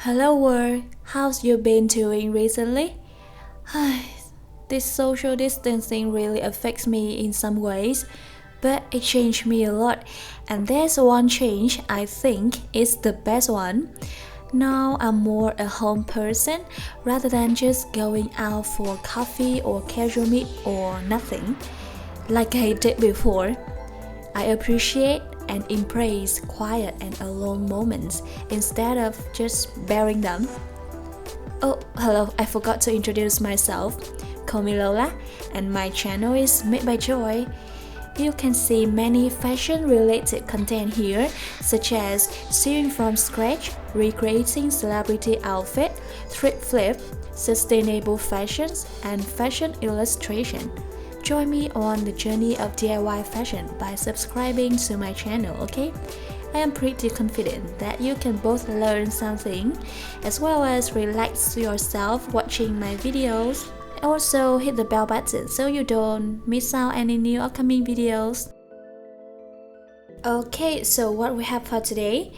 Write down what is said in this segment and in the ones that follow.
Hello world, how's you been doing recently? This social distancing really affects me in some ways, but it changed me a lot, and there's one change I think is the best one. Now I'm more a home person rather than just going out for coffee or casual meet or nothing like I did before. I appreciate and embrace quiet and alone moments instead of just bearing them. Oh, hello, I forgot to introduce myself. Call me Lola, and my channel is Made by Joy. You can see many fashion-related content here, such as sewing from scratch, recreating celebrity outfit, thrift flip, sustainable fashions, and fashion illustration. Join me on the journey of DIY fashion by subscribing to my channel, okay? I am pretty confident that you can both learn something as well as relax yourself watching my videos. Also hit the bell button so you don't miss out any new upcoming videos. Okay, so what we have for today?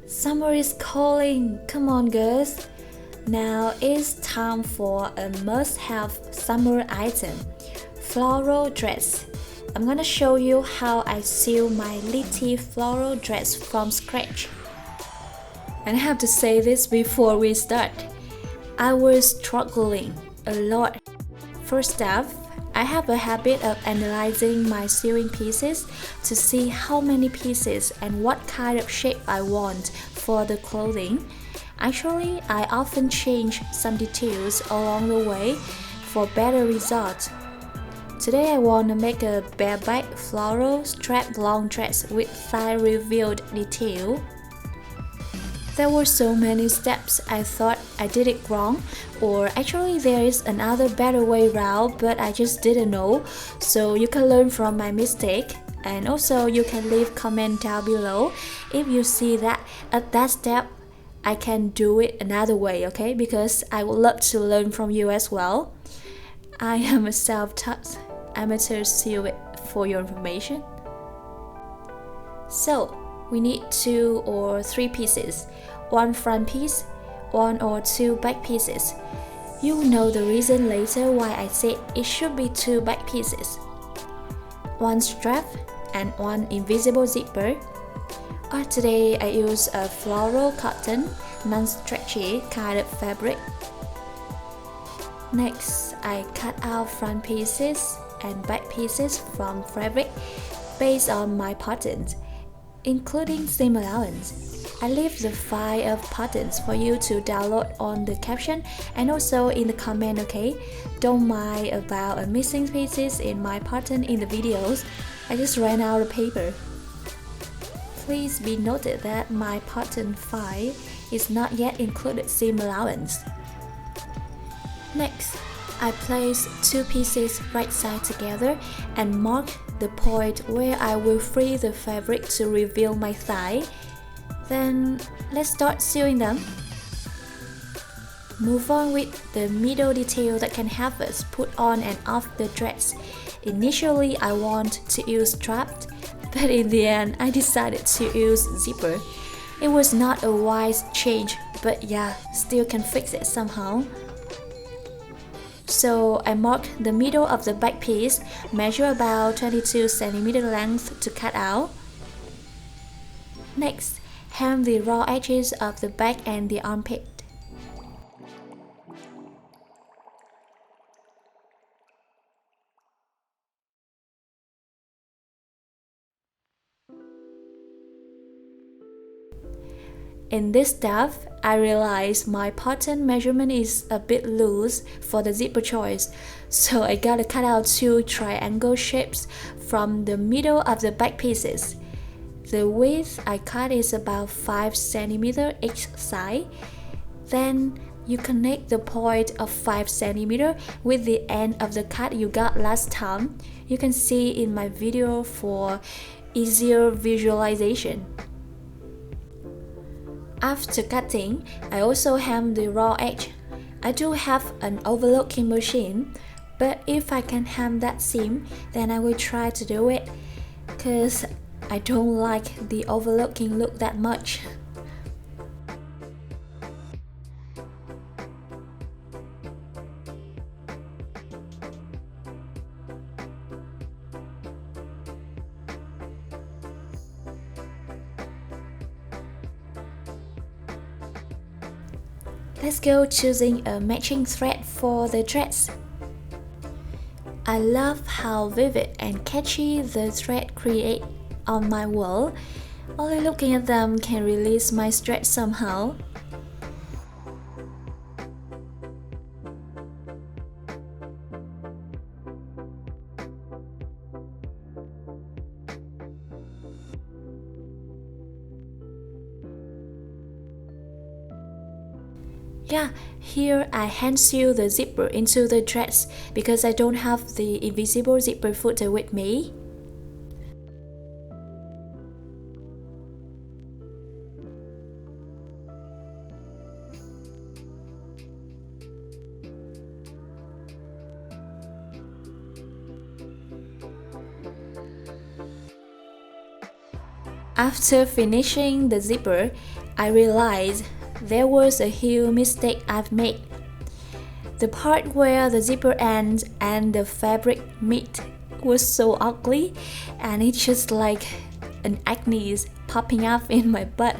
Summer is calling, come on girls! Now it's time for a must-have summer item. Floral dress. I'm gonna show you how I sew my leetee floral dress from scratch. And I have to say this before we start. I was struggling a lot. First off, I have a habit of analyzing my sewing pieces to see how many pieces and what kind of shape I want for the clothing. Actually, I often change some details along the way for better results. Today I want to make a bareback floral strap long dress with thigh revealed detail. There were so many steps I thought I did it wrong, or actually there is another better way around but I just didn't know, so you can learn from my mistake. And also you can leave comment down below if you see that at that step I can do it another way, okay? Because I would love to learn from you as well. I am a self-taught amateur sewer for your information. So we need 2 or 3 pieces, 1 front piece, 1 or 2 back pieces. You'll know the reason later why I said it should be 2 back pieces, 1 strap and 1 invisible zipper. Today I use a floral cotton, non-stretchy kind of fabric. Next, I cut out front pieces and back pieces from fabric based on my patterns, including seam allowance. I leave the file of patterns for you to download on the caption and also in the comment, okay? Don't mind about missing pieces in my pattern in the videos. I just ran out of paper. Please be noted that my pattern file is not yet included seam allowance. Next, I place 2 pieces right side together and mark the point where I will free the fabric to reveal my thigh. Then let's start sewing them. Move on with the middle detail that can help us put on and off the dress. Initially I want to use strapped, but in the end I decided to use zipper. It was not a wise change, but yeah, still can fix it somehow. So I mark the middle of the back piece, measure about 22 cm length to cut out. Next, hem the raw edges of the back and the armpit. In this step, I realized my pattern measurement is a bit loose for the zipper choice, so I gotta cut out 2 triangle shapes from the middle of the back pieces. The width I cut is about 5 cm each side. Then you connect the point of 5 cm with the end of the cut you got last time. You can see in my video for easier visualization. After cutting, I also hem the raw edge. I do have an overlocking machine, but if I can hem that seam, then I will try to do it, cause I don't like the overlocking look that much. Let's go choosing a matching thread for the dress. I love how vivid and catchy the thread create on my wall. Only looking at them can release my stress somehow. Yeah, here I hand sew the zipper into the dress because I don't have the invisible zipper footer with me. After finishing the zipper, I realized there was a huge mistake I've made. The part where the zipper ends and the fabric meet was so ugly, and it's just like an acne popping up in my butt.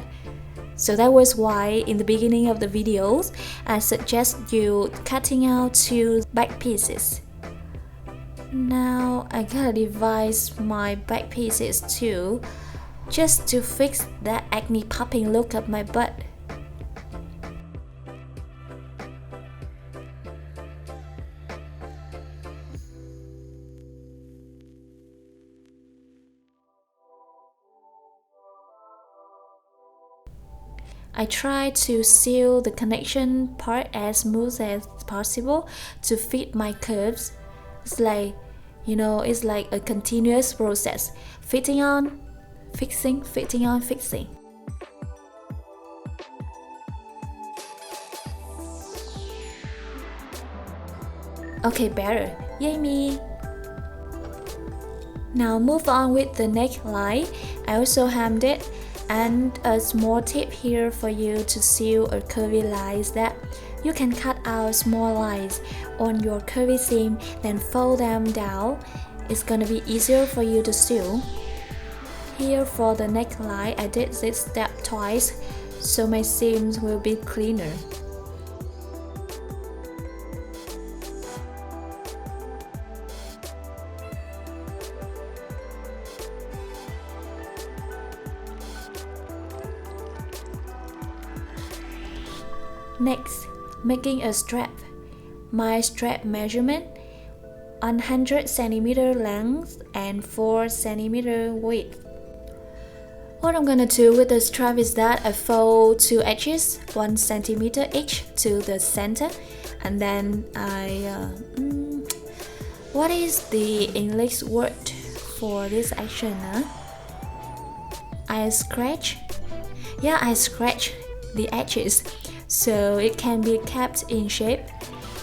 So that was why in the beginning of the videos, I suggest you cutting out 2 back pieces. Now I gotta devise my back pieces too, just to fix that acne popping look of my butt. I try to seal the connection part as smooth as possible to fit my curves. It's like, it's like a continuous process. Fitting on, fixing, fitting on, fixing. Okay, better. Yay me! Now move on with the neckline. I also hemmed it. And a small tip here for you to sew a curvy line is that you can cut out small lines on your curvy seam, then fold them down. It's gonna be easier for you to sew. Here for the neckline, I did this step twice, so my seams will be cleaner. Next, making a strap. My strap measurement 100 cm length and 4 cm width. What I'm gonna do with the strap is that I fold 2 edges 1 cm each to the center, and then what is the English word for this action? I scratch the edges so it can be kept in shape.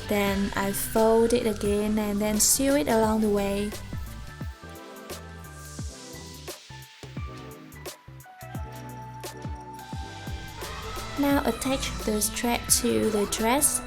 Then I fold it again and then sew it along the way. Now attach the strap to the dress.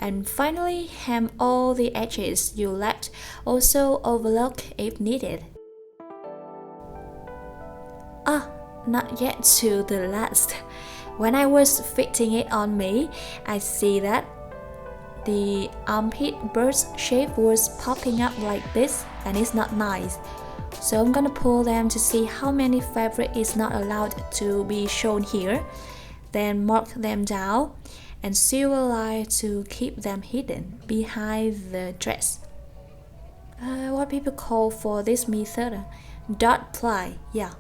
And finally, hem all the edges you left, also overlock if needed. Not yet to the last. When I was fitting it on me, I see that the armpit burst shape was popping up like this, and it's not nice. So I'm gonna pull them to see how many fabric is not allowed to be shown here. Then mark them down and sew a line to keep them hidden behind the dress. What people call for this method, dot ply, yeah.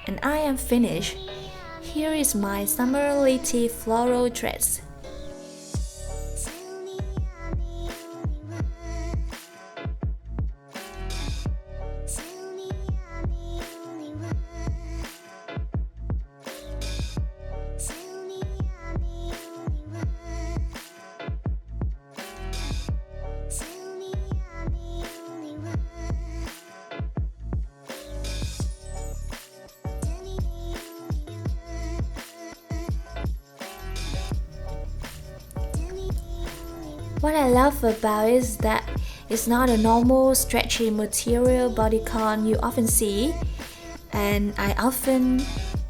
And I am finished. Here is my summer leetee floral dress. What I love about it is that it's not a normal stretchy material bodycon you often see, and I often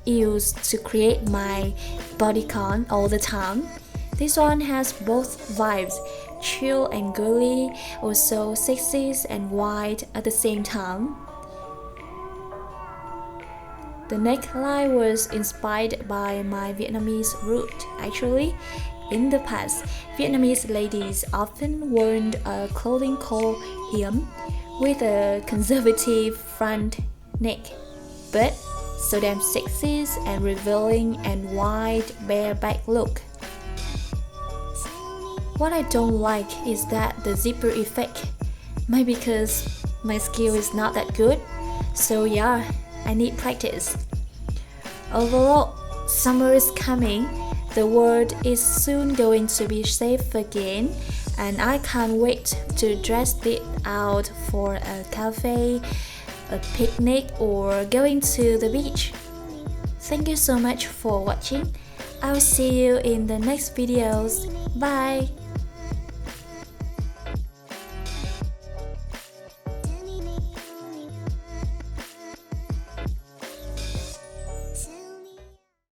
use to create my bodycon all the time. This one has both vibes, chill and girly, also sexy and wide at the same time. The neckline was inspired by my Vietnamese root. Actually, in the past, Vietnamese ladies often wore a clothing called hiểm with a conservative front neck, but so damn sexy and revealing and wide bare back look. What I don't like is that the zipper effect. Maybe because my skill is not that good, so yeah, I need practice. Overall, summer is coming. The world is soon going to be safe again, and I can't wait to dress it out for a cafe, a picnic, or going to the beach. Thank you so much for watching. I will see you in the next videos. Bye!